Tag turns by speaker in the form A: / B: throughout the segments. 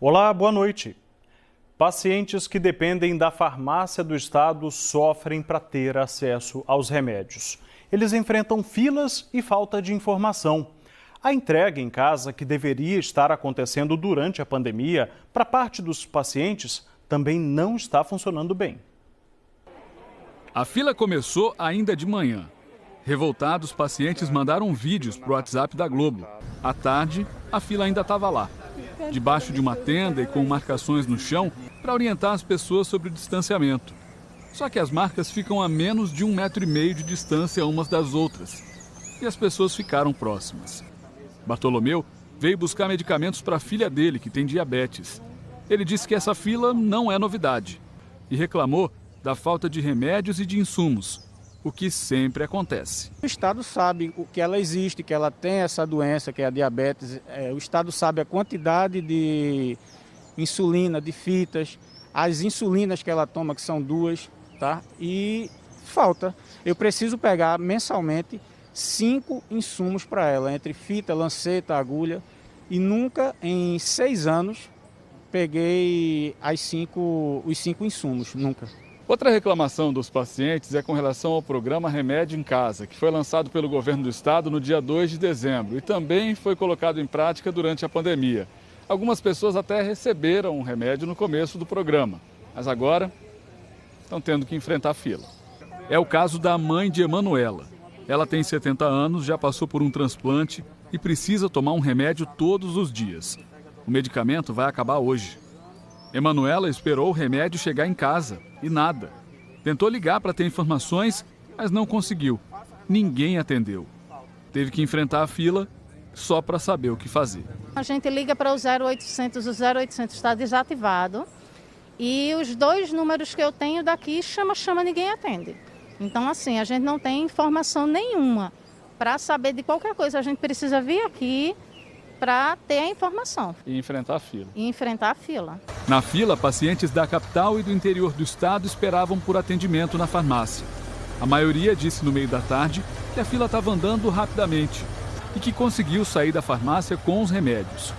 A: Olá, boa noite. Pacientes que dependem da farmácia do estado sofrem para ter acesso aos remédios. Eles enfrentam filas e falta de informação. A entrega em casa, que deveria estar acontecendo durante a pandemia, para parte dos pacientes, também não está funcionando bem.
B: A fila começou ainda de manhã. Revoltados, pacientes mandaram vídeos para o WhatsApp da Globo. À tarde, a fila ainda estava lá, debaixo de uma tenda e com marcações no chão para orientar as pessoas sobre o distanciamento. Só que as marcas ficam a menos de 1,5 metro de distância umas das outras. E as pessoas ficaram próximas. Bartolomeu veio buscar medicamentos para a filha dele, que tem diabetes. Ele disse que essa fila não é novidade e reclamou da falta de remédios e de insumos, o que sempre acontece.
C: O Estado sabe que ela existe, que ela tem essa doença, que é a diabetes. O Estado sabe a quantidade de insulina, de fitas, as insulinas que ela toma, que são 2, tá? E falta. Eu preciso pegar mensalmente 5 insumos para ela, entre fita, lanceta, agulha. E nunca, em 6 anos, peguei os 5 insumos, nunca.
B: Outra reclamação dos pacientes é com relação ao programa Remédio em Casa, que foi lançado pelo governo do estado no dia 2 de dezembro e também foi colocado em prática durante a pandemia. Algumas pessoas até receberam um remédio no começo do programa, mas agora estão tendo que enfrentar a fila. É o caso da mãe de Emanuela. Ela tem 70 anos, já passou por um transplante e precisa tomar um remédio todos os dias. O medicamento vai acabar hoje. Emanuela esperou o remédio chegar em casa e nada. Tentou ligar para ter informações, mas não conseguiu. Ninguém atendeu. Teve que enfrentar a fila só para saber o que fazer.
D: A gente liga para o 0800, o 0800 está desativado e os 2 números que eu tenho daqui, chama, ninguém atende. Então, assim, a gente não tem informação nenhuma para saber de qualquer coisa. A gente precisa vir aqui para ter a informação.
B: E enfrentar a fila. Na fila, pacientes da capital e do interior do estado esperavam por atendimento na farmácia. A maioria disse no meio da tarde que a fila estava andando rapidamente e que conseguiu sair da farmácia com os remédios.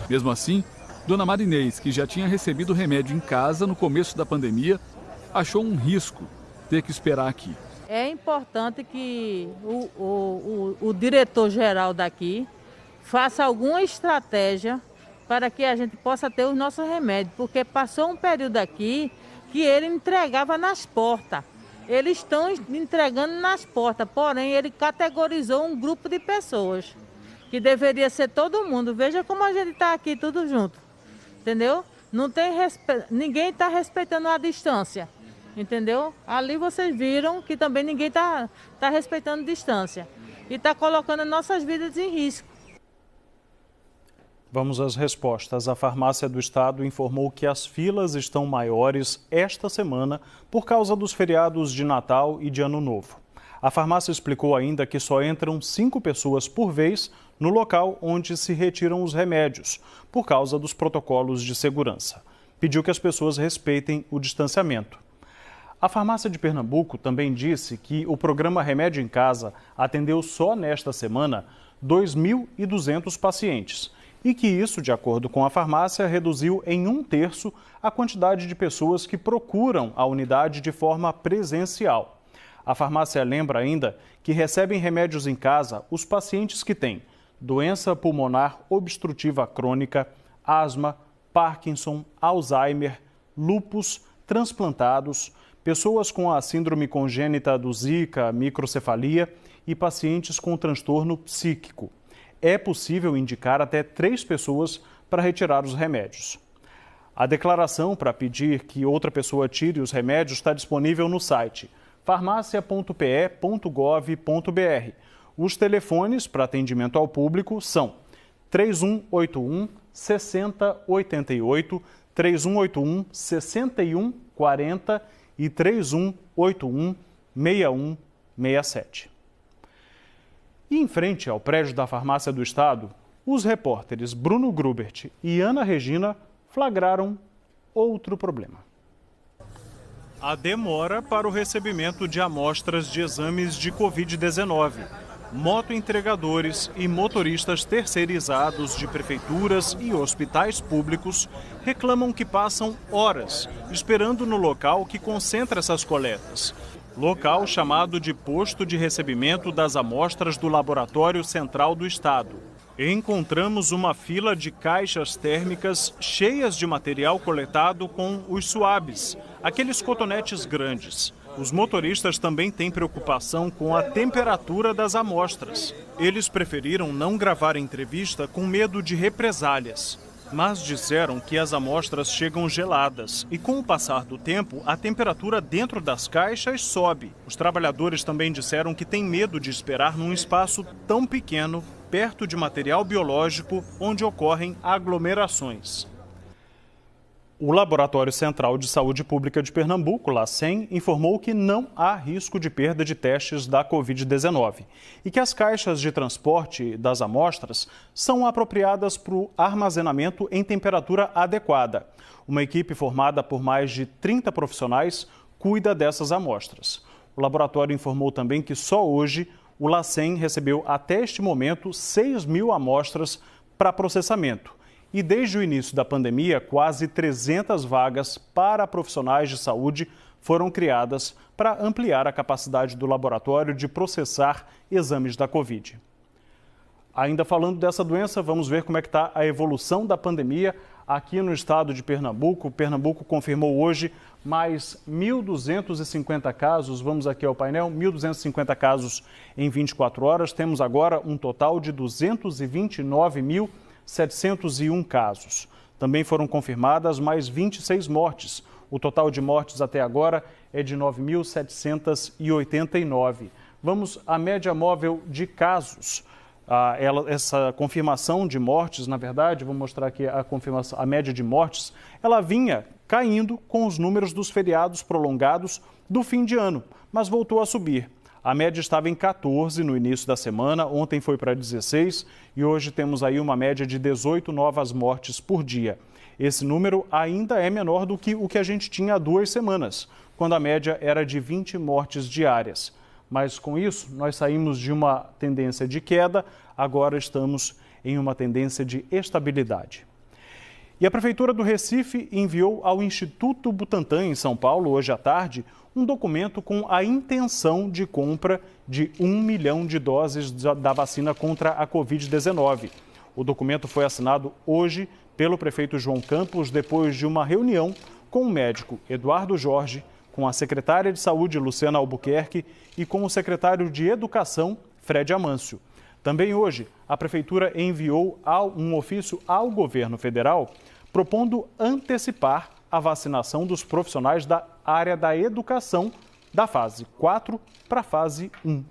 B: Mesmo assim, Dona Marinês, que já tinha recebido o remédio em casa no começo da pandemia, achou um risco ter que esperar aqui.
E: É importante que o diretor-geral daqui faça alguma estratégia para que a gente possa ter os nossos remédios, porque passou um período aqui que ele entregava nas portas. Eles estão entregando nas portas, porém ele categorizou um grupo de pessoas, que deveria ser todo mundo. Veja como a gente está aqui tudo junto, entendeu? Não tem ninguém está respeitando a distância, entendeu? Ali vocês viram que também ninguém está respeitando a distância e está colocando as nossas vidas em risco.
A: Vamos às respostas. A farmácia do estado informou que as filas estão maiores esta semana por causa dos feriados de Natal e de Ano Novo. A farmácia explicou ainda que só entram 5 pessoas por vez no local onde se retiram os remédios, por causa dos protocolos de segurança. Pediu que as pessoas respeitem o distanciamento. A farmácia de Pernambuco também disse que o programa Remédio em Casa atendeu só nesta semana 2.200 pacientes. E que isso, de acordo com a farmácia, reduziu em 1/3 a quantidade de pessoas que procuram a unidade de forma presencial. A farmácia lembra ainda que recebem remédios em casa os pacientes que têm doença pulmonar obstrutiva crônica, asma, Parkinson, Alzheimer, lúpus, transplantados, pessoas com a síndrome congênita do Zika, microcefalia e pacientes com transtorno psíquico. É possível indicar até 3 pessoas para retirar os remédios. A declaração para pedir que outra pessoa tire os remédios está disponível no site farmacia.pe.gov.br. Os telefones para atendimento ao público são 3181 6088, 3181 6140 e 3181 6167. E em frente ao prédio da farmácia do estado, os repórteres Bruno Grubert e Ana Regina flagraram outro problema. A demora para o recebimento de amostras de exames de Covid-19. Motoentregadores e motoristas terceirizados de prefeituras e hospitais públicos reclamam que passam horas esperando no local que concentra essas coletas. Local chamado de posto de recebimento das amostras do Laboratório Central do Estado. Encontramos uma fila de caixas térmicas cheias de material coletado com os suaves, aqueles cotonetes grandes. Os motoristas também têm preocupação com a temperatura das amostras. Eles preferiram não gravar a entrevista com medo de represálias. Mas disseram que as amostras chegam geladas e, com o passar do tempo, a temperatura dentro das caixas sobe. Os trabalhadores também disseram que têm medo de esperar num espaço tão pequeno, perto de material biológico, onde ocorrem aglomerações. O Laboratório Central de Saúde Pública de Pernambuco, LACEN, informou que não há risco de perda de testes da Covid-19 e que as caixas de transporte das amostras são apropriadas para o armazenamento em temperatura adequada. Uma equipe formada por mais de 30 profissionais cuida dessas amostras. O laboratório informou também que só hoje o LACEN recebeu até este momento 6.000 amostras para processamento. E desde o início da pandemia, quase 300 vagas para profissionais de saúde foram criadas para ampliar a capacidade do laboratório de processar exames da Covid. Ainda falando dessa doença, vamos ver como é que está a evolução da pandemia aqui no estado de Pernambuco. Pernambuco confirmou hoje mais 1.250 casos. Vamos aqui ao painel, 1.250 casos em 24 horas. Temos agora um total de 229.701 casos. Também foram confirmadas mais 26 mortes. O total de mortes até agora é de 9.789. Vamos à média móvel de casos. Essa confirmação de mortes, na verdade, vou mostrar aqui a média de mortes, ela vinha caindo com os números dos feriados prolongados do fim de ano, mas voltou a subir. A média estava em 14 no início da semana, ontem foi para 16 e hoje temos aí uma média de 18 novas mortes por dia. Esse número ainda é menor do que o que a gente tinha há 2 semanas, quando a média era de 20 mortes diárias. Mas com isso, nós saímos de uma tendência de queda, agora estamos em uma tendência de estabilidade. E a Prefeitura do Recife enviou ao Instituto Butantan, em São Paulo, hoje à tarde, um documento com a intenção de compra de 1 milhão de doses da vacina contra a Covid-19. O documento foi assinado hoje pelo prefeito João Campos, depois de uma reunião com o médico Eduardo Jorge, com a secretária de Saúde, Luciana Albuquerque, e com o secretário de Educação, Fred Amâncio. Também hoje, a Prefeitura enviou um ofício ao governo federal propondo antecipar a vacinação dos profissionais da área da educação da fase 4 para a fase 1.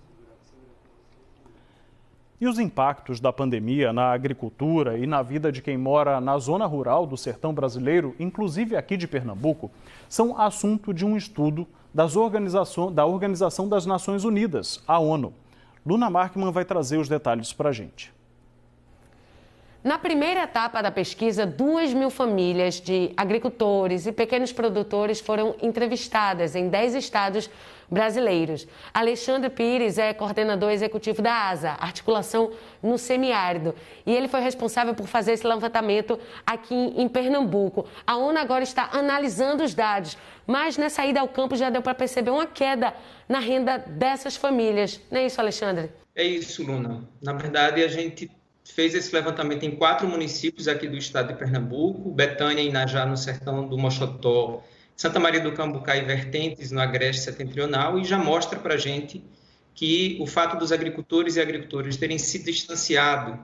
A: E os impactos da pandemia na agricultura e na vida de quem mora na zona rural do sertão brasileiro, inclusive aqui de Pernambuco, são assunto de um estudo da Organização das Nações Unidas, a ONU. Luna Markman vai trazer os detalhes para a gente.
F: Na primeira etapa da pesquisa, 2.000 famílias de agricultores e pequenos produtores foram entrevistadas em 10 estados brasileiros. Alexandre Pires é coordenador executivo da ASA, Articulação no Semiárido, e ele foi responsável por fazer esse levantamento aqui em Pernambuco. A ONU agora está analisando os dados, mas nessa ida ao campo já deu para perceber uma queda na renda dessas famílias. Não é isso, Alexandre?
G: É isso, Luna. Na verdade, a gente fez esse levantamento em 4 municípios aqui do estado de Pernambuco, Betânia e Inajá, no sertão do Moxotó, Santa Maria do Cambucá e Vertentes, no Agreste Setentrional, e já mostra para a gente que o fato dos agricultores e agricultoras terem se distanciado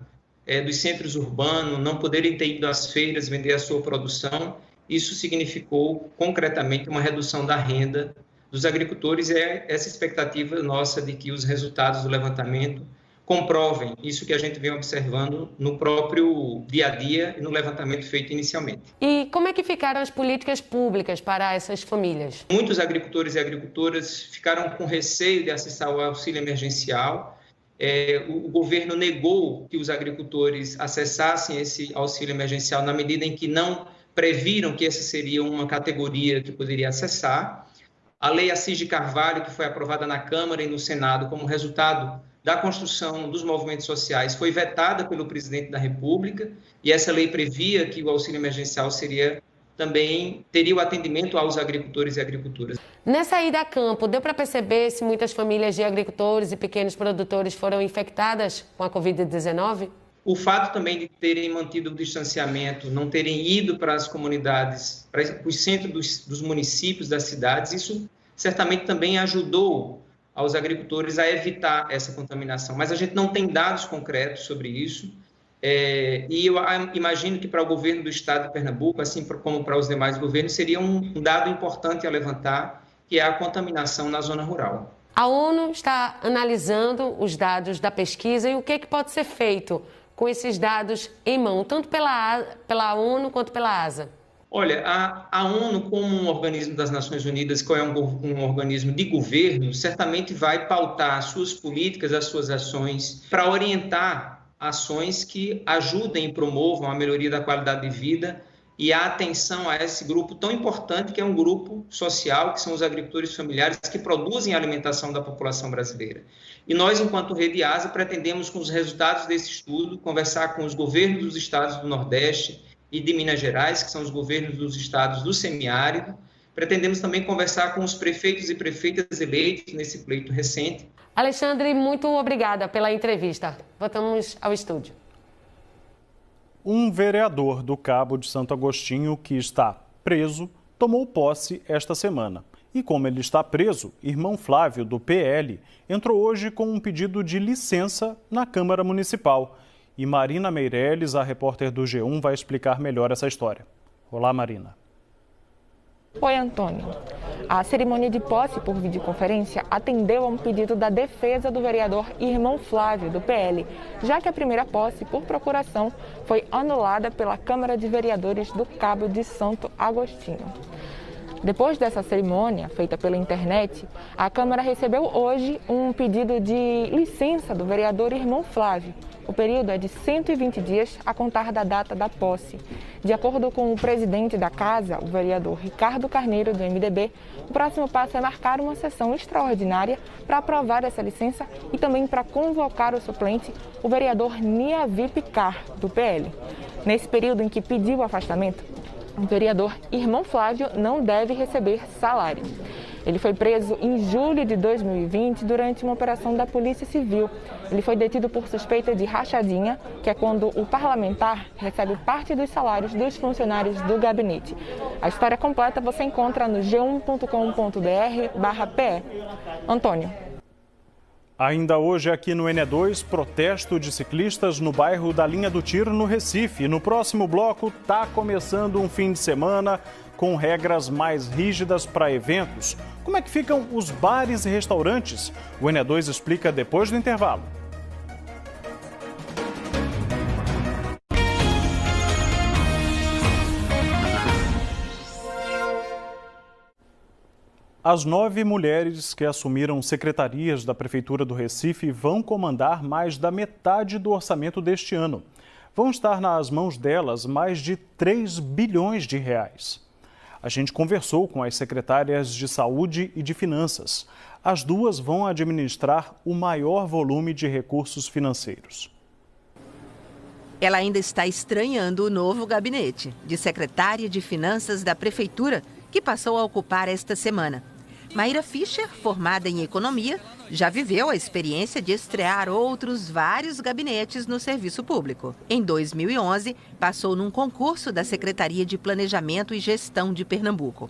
G: dos centros urbanos, não poderem ter ido às feiras vender a sua produção, isso significou concretamente uma redução da renda dos agricultores, e é essa expectativa nossa de que os resultados do levantamento comprovem isso que a gente vem observando no próprio dia a dia e no levantamento feito inicialmente.
F: E como é que ficaram as políticas públicas para essas famílias?
G: Muitos agricultores e agricultoras ficaram com receio de acessar o auxílio emergencial. O governo negou que os agricultores acessassem esse auxílio emergencial na medida em que não previram que essa seria uma categoria que poderia acessar. A lei Assis de Carvalho, que foi aprovada na Câmara e no Senado como resultado da construção dos movimentos sociais foi vetada pelo presidente da República, e essa lei previa que o auxílio emergencial teria o atendimento aos agricultores e agricultoras.
F: Nessa ida a campo, deu para perceber se muitas famílias de agricultores e pequenos produtores foram infectadas com a Covid-19?
G: O fato também de terem mantido o distanciamento, não terem ido para as comunidades, para os centros dos municípios, das cidades, isso certamente também ajudou aos agricultores a evitar essa contaminação. Mas a gente não tem dados concretos sobre isso, e eu imagino que para o governo do estado de Pernambuco, assim como para os demais governos, seria um dado importante a levantar, que é a contaminação na zona rural.
F: A ONU está analisando os dados da pesquisa e o que pode ser feito com esses dados em mão, tanto pela ONU quanto pela ASA?
G: Olha, a ONU, como um organismo das Nações Unidas, que é um organismo de governo, certamente vai pautar as suas políticas, as suas ações, para orientar ações que ajudem e promovam a melhoria da qualidade de vida e a atenção a esse grupo tão importante, que é um grupo social, que são os agricultores familiares que produzem a alimentação da população brasileira. E nós, enquanto Rede ASA, pretendemos, com os resultados desse estudo, conversar com os governos dos estados do Nordeste e de Minas Gerais, que são os governos dos estados do semiárido. Pretendemos também conversar com os prefeitos e prefeitas eleitos nesse pleito recente.
F: Alexandre, muito obrigada pela entrevista. Voltamos ao estúdio.
A: Um vereador do Cabo de Santo Agostinho, que está preso, tomou posse esta semana. E como ele está preso, irmão Flávio, do PL, entrou hoje com um pedido de licença na Câmara Municipal. E Marina Meirelles, a repórter do G1, vai explicar melhor essa história. Olá, Marina.
H: Oi, Antônio. A cerimônia de posse por videoconferência atendeu a um pedido da defesa do vereador irmão Flávio, do PL, já que a primeira posse por procuração foi anulada pela Câmara de Vereadores do Cabo de Santo Agostinho. Depois dessa cerimônia, feita pela internet, a Câmara recebeu hoje um pedido de licença do vereador irmão Flávio. O período é de 120 dias a contar da data da posse. De acordo com o presidente da Casa, o vereador Ricardo Carneiro, do MDB, o próximo passo é marcar uma sessão extraordinária para aprovar essa licença e também para convocar o suplente, o vereador Niavi Picar, do PL. Nesse período em que pediu o afastamento, o vereador irmão Flávio não deve receber salário. Ele foi preso em julho de 2020 durante uma operação da Polícia Civil. Ele foi detido por suspeita de rachadinha, que é quando o parlamentar recebe parte dos salários dos funcionários do gabinete. A história completa você encontra no g1.com.br/pe. Antônio.
A: Ainda hoje aqui no N2, protesto de ciclistas no bairro da Linha do Tiro, no Recife. No próximo bloco, está começando um fim de semana com regras mais rígidas para eventos. Como é que ficam os bares e restaurantes? O N2 explica depois do intervalo. As 9 mulheres que assumiram secretarias da Prefeitura do Recife vão comandar mais da metade do orçamento deste ano. Vão estar nas mãos delas mais de 3 bilhões de reais. A gente conversou com as secretárias de Saúde e de Finanças. As duas vão administrar o maior volume de recursos financeiros.
I: Ela ainda está estranhando o novo gabinete de secretária de Finanças da Prefeitura, que passou a ocupar esta semana. Maíra Fischer, formada em Economia, já viveu a experiência de estrear outros vários gabinetes no serviço público. Em 2011, passou num concurso da Secretaria de Planejamento e Gestão de Pernambuco.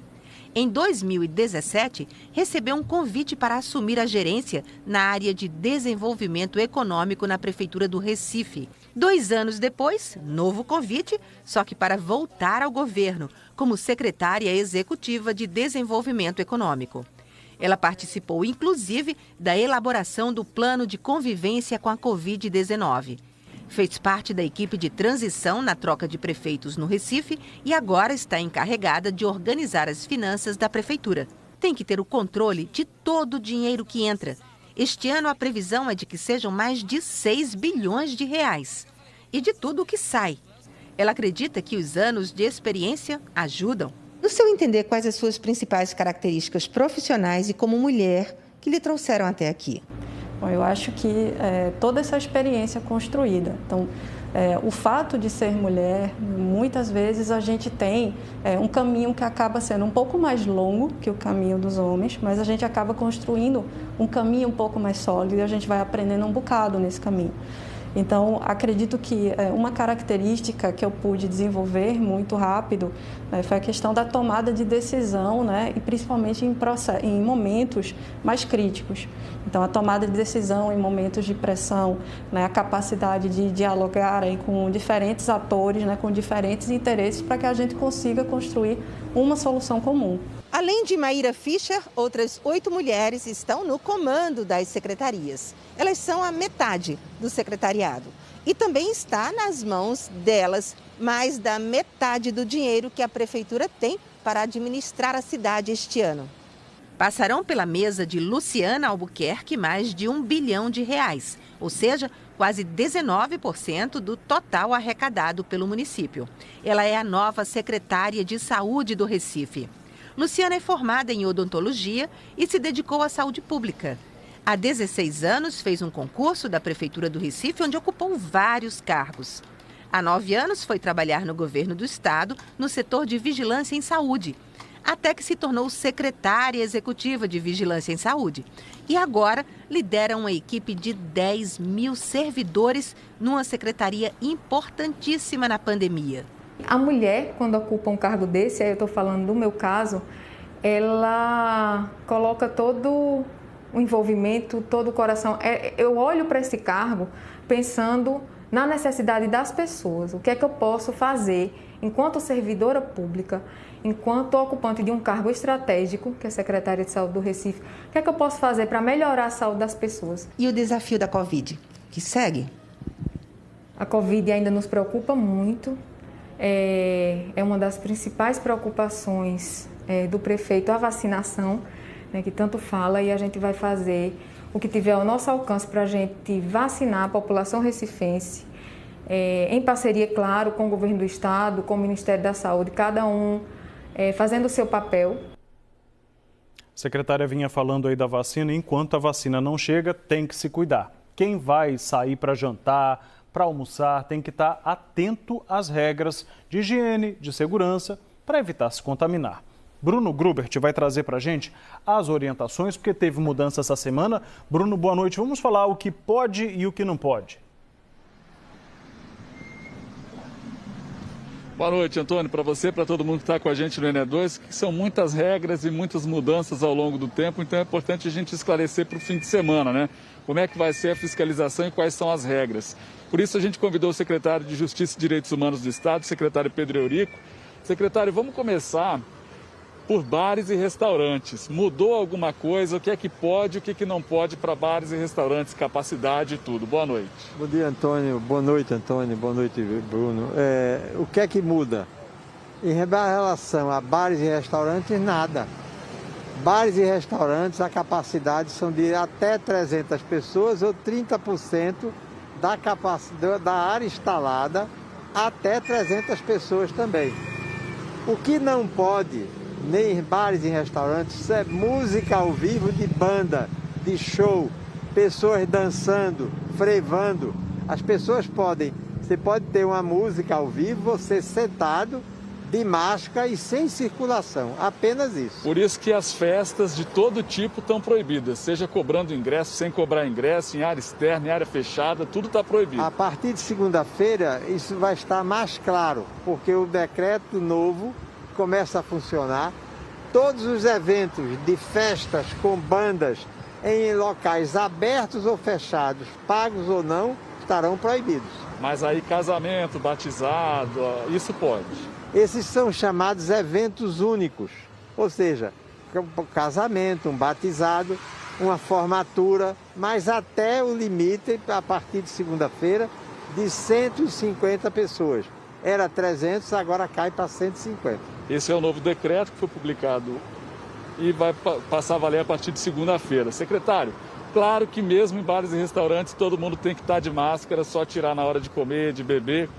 I: Em 2017, recebeu um convite para assumir a gerência na área de desenvolvimento econômico na Prefeitura do Recife. 2 anos depois, novo convite, só que para voltar ao governo, como secretária executiva de Desenvolvimento Econômico. Ela participou, inclusive, da elaboração do plano de convivência com a Covid-19. Fez parte da equipe de transição na troca de prefeitos no Recife e agora está encarregada de organizar as finanças da prefeitura. Tem que ter o controle de todo o dinheiro que entra. Este ano a previsão é de que sejam mais de 6 bilhões de reais. E de tudo o que sai. Ela acredita que os anos de experiência ajudam.
J: No seu entender, quais as suas principais características profissionais e como mulher que lhe trouxeram até aqui? Bom, eu acho que toda essa experiência construída, então, o fato de ser mulher, muitas vezes a gente tem um caminho que acaba sendo um pouco mais longo que o caminho dos homens, mas a gente acaba construindo um caminho um pouco mais sólido e a gente vai aprendendo um bocado nesse caminho. Então, acredito que uma característica que eu pude desenvolver muito rápido foi a questão da tomada de decisão, né, e principalmente em momentos mais críticos. Então, a tomada de decisão em momentos de pressão, né, a capacidade de dialogar aí com diferentes atores, né, com diferentes interesses, para que a gente consiga construir uma solução comum.
I: Além de Maíra Fischer, outras 8 mulheres estão no comando das secretarias. Elas são a metade do secretariado. E também está nas mãos delas mais da metade do dinheiro que a prefeitura tem para administrar a cidade este ano. Passarão pela mesa de Luciana Albuquerque mais de R$1 bilhão, ou seja, quase 19% do total arrecadado pelo município. Ela é a nova secretária de Saúde do Recife. Luciana é formada em odontologia e se dedicou à saúde pública. Há 16 anos fez um concurso da Prefeitura do Recife, onde ocupou vários cargos. Há 9 anos foi trabalhar no governo do estado, no setor de vigilância em saúde, até que se tornou secretária executiva de Vigilância em Saúde. E agora lidera uma equipe de 10 mil servidores numa secretaria importantíssima na pandemia.
K: A mulher, quando ocupa um cargo desse, aí eu estou falando do meu caso, ela coloca todo o envolvimento, todo o coração. Eu olho para esse cargo pensando na necessidade das pessoas. O que é que eu posso fazer enquanto servidora pública, enquanto ocupante de um cargo estratégico, que é a Secretaria de Saúde do Recife, o que é que eu posso fazer para melhorar a saúde das pessoas?
I: E o desafio da Covid, que segue?
K: A Covid ainda nos preocupa muito. É uma das principais preocupações do prefeito a vacinação, né, que tanto fala, e a gente vai fazer o que tiver ao nosso alcance para a gente vacinar a população recifense, em parceria, claro, com o governo do estado, com o Ministério da Saúde, cada um fazendo o seu papel.
A: A secretária vinha falando aí da vacina, enquanto a vacina não chega, tem que se cuidar. Quem vai sair para jantar, para almoçar, tem que estar atento às regras de higiene, de segurança, para evitar se contaminar. Bruno Grubert vai trazer para a gente as orientações, porque teve mudança essa semana. Bruno, boa noite. Vamos falar o que pode e o que não pode.
B: Boa noite, Antônio, para você, para todo mundo que está com a gente no ENE2, que são muitas regras e muitas mudanças ao longo do tempo, então é importante a gente esclarecer para o fim de semana, né? Como é que vai ser a fiscalização e quais são as regras. Por isso a gente convidou o secretário de Justiça e Direitos Humanos do Estado, o secretário Pedro Eurico. Secretário, vamos começar por bares e restaurantes. Mudou alguma coisa? O que é que pode e o que é que não pode para bares e restaurantes, capacidade e tudo? Boa noite.
L: Bom dia, Antônio. Boa noite, Antônio. Boa noite, Bruno. O que é que muda? Em relação a bares e restaurantes, nada. Bares e restaurantes, a capacidade são de até 300 pessoas ou 30% da capacidade da área instalada, até 300 pessoas também. O que não pode, nem em bares e restaurantes, é música ao vivo de banda, de show, pessoas dançando, frevando. As pessoas você pode ter uma música ao vivo, você sentado, de máscara e sem circulação, apenas isso.
B: Por isso que as festas de todo tipo estão proibidas, seja cobrando ingresso, sem cobrar ingresso, em área externa, em área fechada, tudo está proibido.
L: A partir de segunda-feira, isso vai estar mais claro, porque o decreto novo começa a funcionar. Todos os eventos de festas com bandas em locais abertos ou fechados, pagos ou não, estarão proibidos.
B: Mas aí casamento, batizado, isso pode?
L: Esses são chamados eventos únicos, ou seja, um casamento, um batizado, uma formatura, mas até o limite, a partir de segunda-feira, de 150 pessoas. Era 300, agora cai para 150.
B: Esse é o novo decreto que foi publicado e vai passar a valer a partir de segunda-feira. Secretário, claro que mesmo em bares e restaurantes todo mundo tem que estar de máscara, só tirar na hora de comer, de beber.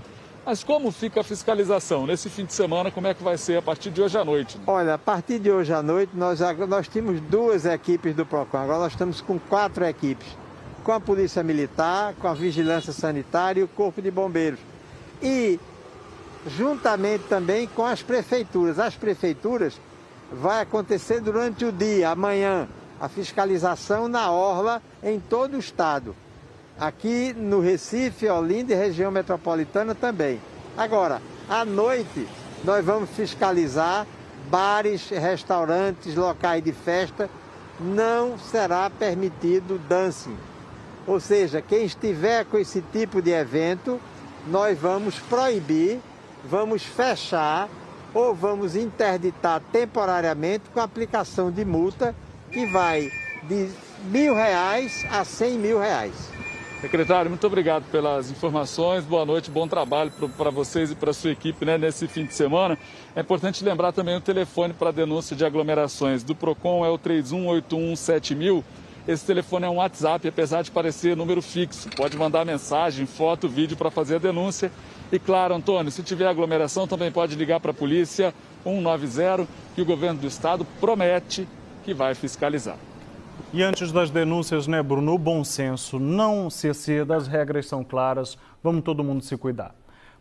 B: Mas como fica a fiscalização? Nesse fim de semana, como é que vai ser a partir de hoje à noite?
L: Olha, a partir de hoje à noite, nós tínhamos 2 equipes do PROCON, agora nós estamos com 4 equipes. com a Polícia Militar, com a Vigilância Sanitária e o Corpo de Bombeiros. E juntamente também com as prefeituras. As prefeituras vai acontecer durante o dia, amanhã, a fiscalização na orla em todo o estado. Aqui no Recife, Olinda e região metropolitana também. Agora, à noite, nós vamos fiscalizar bares, restaurantes, locais de festa. Não será permitido dancing. Ou seja, quem estiver com esse tipo de evento, nós vamos proibir, vamos fechar ou vamos interditar temporariamente com aplicação de multa que vai de R$1.000 a R$100.000.
B: Secretário, muito obrigado pelas informações. Boa noite, bom trabalho para vocês e para a sua equipe, né, nesse fim de semana. É importante lembrar também o telefone para denúncia de aglomerações do PROCON é o 31817000. Esse telefone é um WhatsApp, apesar de parecer número fixo. Pode mandar mensagem, foto, vídeo para fazer a denúncia. E claro, Antônio, se tiver aglomeração, também pode ligar para a polícia 190, que o governo do estado promete que vai fiscalizar.
A: E antes das denúncias, né, Bruno, o bom senso não se exceda, as regras são claras, vamos todo mundo se cuidar.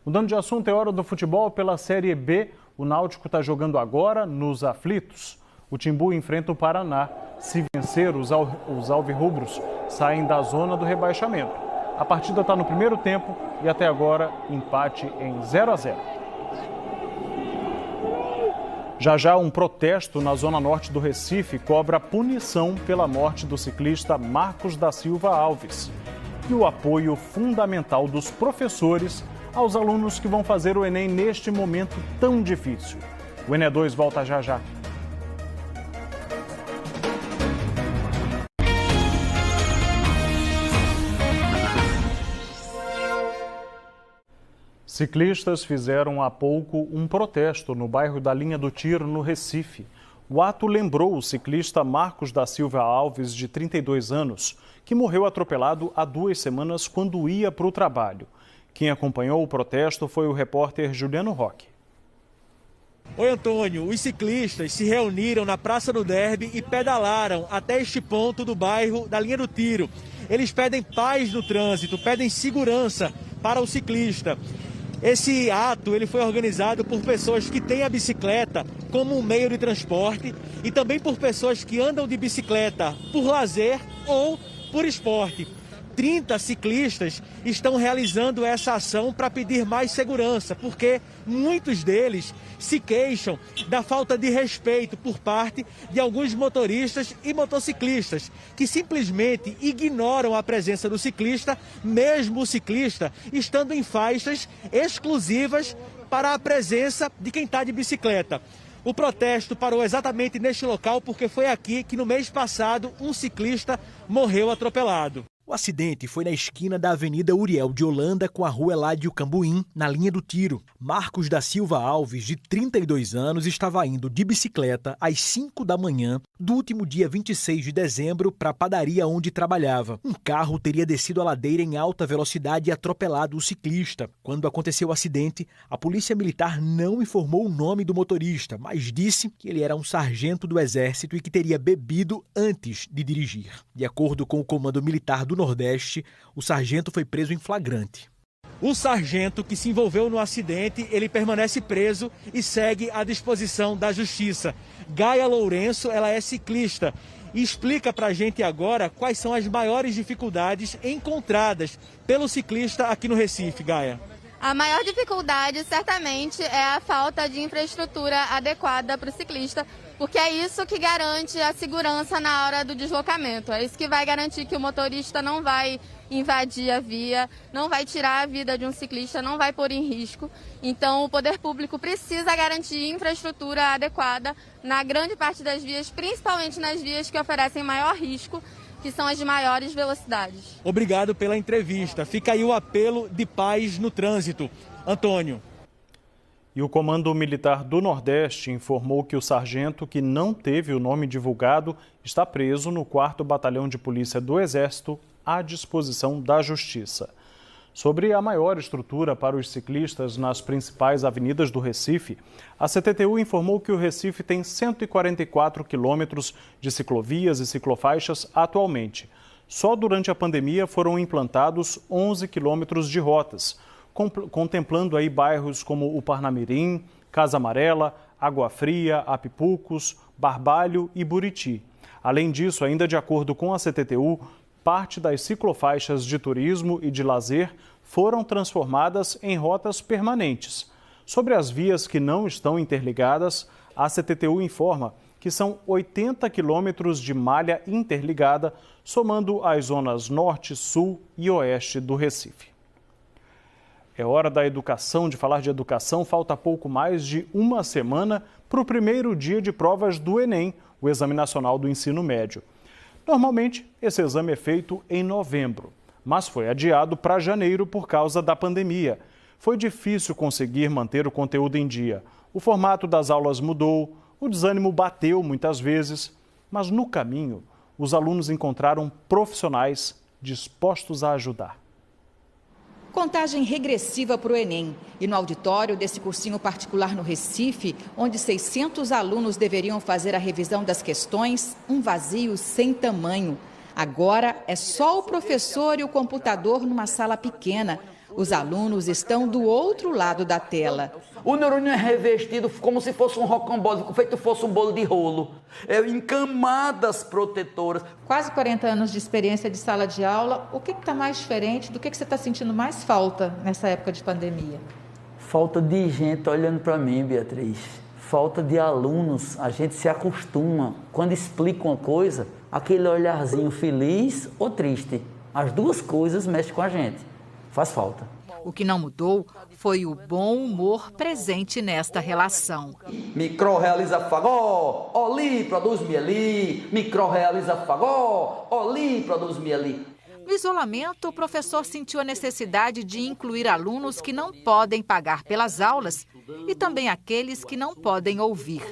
A: Mudando de assunto, é hora do futebol pela Série B. O Náutico está jogando agora nos aflitos. O Timbu enfrenta o Paraná. Se vencer, os alvirrubros saem da zona do rebaixamento. A partida está no primeiro tempo e até agora empate em 0-0. Já um protesto na zona norte do Recife cobra punição pela morte do ciclista Marcos da Silva Alves e o apoio fundamental dos professores aos alunos que vão fazer o Enem neste momento tão difícil. O ENE2 volta já. Ciclistas fizeram há pouco um protesto no bairro da Linha do Tiro, no Recife. O ato lembrou o ciclista Marcos da Silva Alves, de 32 anos, que morreu atropelado há 2 semanas quando ia para o trabalho. Quem acompanhou o protesto foi o repórter Juliano Roque.
M: Oi, Antônio. Os ciclistas se reuniram na Praça do Derby e pedalaram até este ponto do bairro da Linha do Tiro. Eles pedem paz no trânsito, pedem segurança para o ciclista. Esse ato ele foi organizado por pessoas que têm a bicicleta como um meio de transporte e também por pessoas que andam de bicicleta por lazer ou por esporte. 30 ciclistas estão realizando essa ação para pedir mais segurança, porque muitos deles se queixam da falta de respeito por parte de alguns motoristas e motociclistas, que simplesmente ignoram a presença do ciclista, mesmo o ciclista estando em faixas exclusivas para a presença de quem está de bicicleta. O protesto parou exatamente neste local porque foi aqui que no mês passado um ciclista morreu atropelado.
N: O acidente foi na esquina da Avenida Uriel de Holanda com a Rua Eládio Cambuim, na Linha do Tiro. Marcos da Silva Alves, de 32 anos, estava indo de bicicleta às 5 da manhã do último dia 26 de dezembro para a padaria onde trabalhava. Um carro teria descido a ladeira em alta velocidade e atropelado o ciclista. Quando aconteceu o acidente, a Polícia Militar não informou o nome do motorista, mas disse que ele era um sargento do Exército e que teria bebido antes de dirigir. De acordo com o Comando Militar do Nordeste, o sargento foi preso em flagrante.
M: O sargento que se envolveu no acidente, ele permanece preso e segue à disposição da Justiça. Gaia Lourenço, ela é ciclista e explica pra gente agora quais são as maiores dificuldades encontradas pelo ciclista aqui no Recife, Gaia.
O: A maior dificuldade, certamente, é a falta de infraestrutura adequada para o ciclista, porque é isso que garante a segurança na hora do deslocamento. É isso que vai garantir que o motorista não vai invadir a via, não vai tirar a vida de um ciclista, não vai pôr em risco. Então, o poder público precisa garantir infraestrutura adequada na grande parte das vias, principalmente nas vias que oferecem maior risco, que são as de maiores velocidades.
M: Obrigado pela entrevista. Fica aí o apelo de paz no trânsito. Antônio.
A: E o Comando Militar do Nordeste informou que o sargento, que não teve o nome divulgado, está preso no 4º Batalhão de Polícia do Exército, à disposição da Justiça. Sobre a maior estrutura para os ciclistas nas principais avenidas do Recife, a CTTU informou que o Recife tem 144 quilômetros de ciclovias e ciclofaixas atualmente. Só durante a pandemia foram implantados 11 quilômetros de rotas, contemplando aí bairros como o Parnamirim, Casa Amarela, Água Fria, Apipucos, Barbalho e Buriti. Além disso, ainda de acordo com a CTTU, parte das ciclofaixas de turismo e de lazer foram transformadas em rotas permanentes. Sobre as vias que não estão interligadas, a CTTU informa que são 80 quilômetros de malha interligada, somando as zonas norte, sul e oeste do Recife. É hora da educação, de falar de educação. Falta pouco mais de uma semana para o primeiro dia de provas do Enem, o Exame Nacional do Ensino Médio. Normalmente, esse exame é feito em novembro, mas foi adiado para janeiro por causa da pandemia. Foi difícil conseguir manter o conteúdo em dia. O formato das aulas mudou, o desânimo bateu muitas vezes, mas no caminho, os alunos encontraram profissionais dispostos a ajudar.
P: Contagem regressiva para o Enem. E no auditório desse cursinho particular no Recife, onde 600 alunos deveriam fazer a revisão das questões, um vazio sem tamanho. Agora é só o professor e o computador numa sala pequena. Os alunos estão do outro lado da tela.
Q: O neurônio é revestido como se fosse um rocambole, feito fosse um bolo de rolo, em camadas protetoras.
R: Quase 40 anos de experiência de sala de aula, o que está mais diferente? Do que você está sentindo mais falta nessa época de pandemia?
Q: Falta de gente olhando para mim, Beatriz. Falta de alunos. A gente se acostuma. Quando explica uma coisa, aquele olharzinho feliz ou triste. As duas coisas mexem com a gente. Faz falta.
P: O que não mudou foi o bom humor presente nesta relação.
Q: Micro-realiza fagó, oli, produz-me ali. Micro-realiza fagó, oli, produz-me ali.
P: No isolamento, o professor sentiu a necessidade de incluir alunos que não podem pagar pelas aulas e também aqueles que não podem ouvir.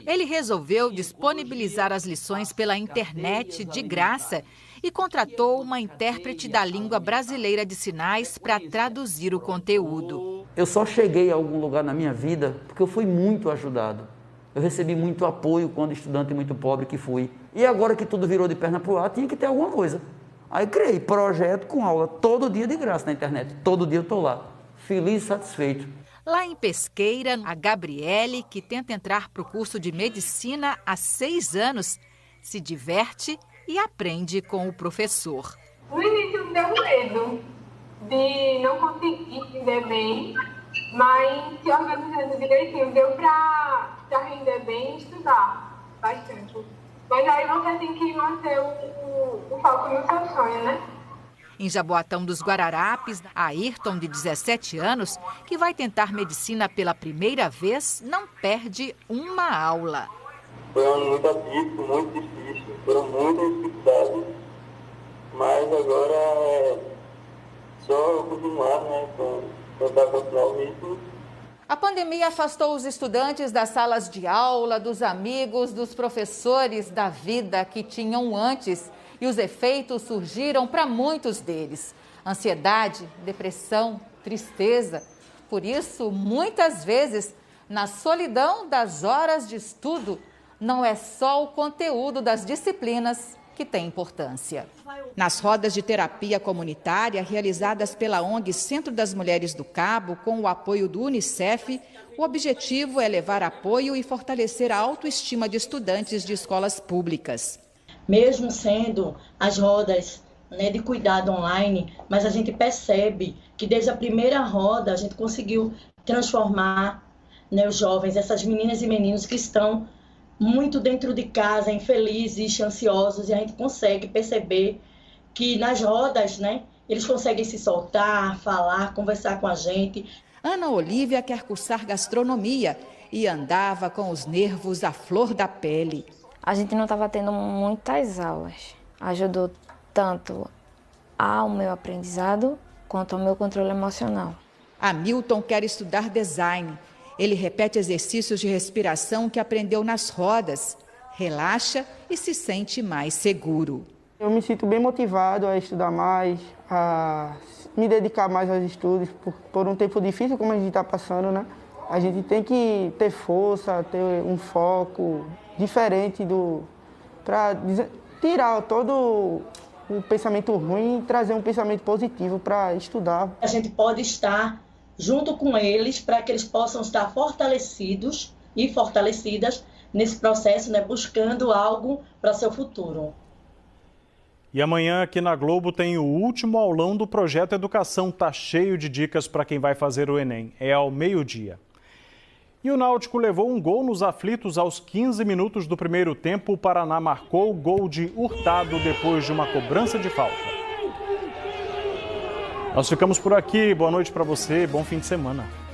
P: Ele resolveu disponibilizar as lições pela internet de graça e contratou uma intérprete da língua brasileira de sinais para traduzir o conteúdo.
Q: Eu só cheguei a algum lugar na minha vida porque eu fui muito ajudado. Eu recebi muito apoio quando estudante muito pobre que fui. E agora que tudo virou de perna para o ar, tinha que ter alguma coisa. Aí criei projeto com aula todo dia de graça na internet. Todo dia eu estou lá, feliz e satisfeito.
P: Lá em Pesqueira, a Gabriele, que tenta entrar para o curso de medicina há 6 anos, se diverte e aprende com o professor.
S: No início deu medo de não conseguir render bem, mas se organizando direitinho deu para render bem e estudar bastante. Mas aí você tem que manter o foco no seu sonho, né?
P: Em Jaboatão dos Guararapes, a Ayrton, de 17 anos, que vai tentar medicina pela primeira vez, não perde uma aula.
T: Foi um ano muito atípico, muito difícil, foram muitas dificuldades, mas agora é só continuar, né, tentar continuar o ritmo.
R: A pandemia afastou os estudantes das salas de aula, dos amigos, dos professores, da vida que tinham antes. E os efeitos surgiram para muitos deles. Ansiedade, depressão, tristeza. Por isso, muitas vezes, na solidão das horas de estudo, não é só o conteúdo das disciplinas que tem importância.
P: Nas rodas de terapia comunitária realizadas pela ONG Centro das Mulheres do Cabo, com o apoio do Unicef, o objetivo é levar apoio e fortalecer a autoestima de estudantes de escolas públicas.
U: Mesmo sendo as rodas, né, de cuidado online, mas a gente percebe que desde a primeira roda a gente conseguiu transformar, né, os jovens, essas meninas e meninos que estão muito dentro de casa, infelizes, ansiosos, e a gente consegue perceber que nas rodas, né, eles conseguem se soltar, falar, conversar com a gente.
P: Ana Olívia quer cursar gastronomia e andava com os nervos à flor da pele.
V: A gente não estava tendo muitas aulas. Ajudou tanto ao meu aprendizado quanto ao meu controle emocional.
P: Hamilton quer estudar design. Ele repete exercícios de respiração que aprendeu nas rodas, relaxa e se sente mais seguro.
W: Eu me sinto bem motivado a estudar mais, a me dedicar mais aos estudos, por um tempo difícil como a gente está passando, né? A gente tem que ter força, ter um foco diferente para tirar todo o pensamento ruim e trazer um pensamento positivo para estudar.
U: A gente pode estar junto com eles para que eles possam estar fortalecidos e fortalecidas nesse processo, né, buscando algo para seu futuro.
A: E amanhã aqui na Globo tem o último aulão do Projeto Educação. Tá cheio de dicas para quem vai fazer o Enem. É ao meio-dia. E o Náutico levou um gol nos aflitos aos 15 minutos do primeiro tempo. O Paraná marcou o gol de Hurtado depois de uma cobrança de falta. Nós ficamos por aqui. Boa noite para você. Bom fim de semana.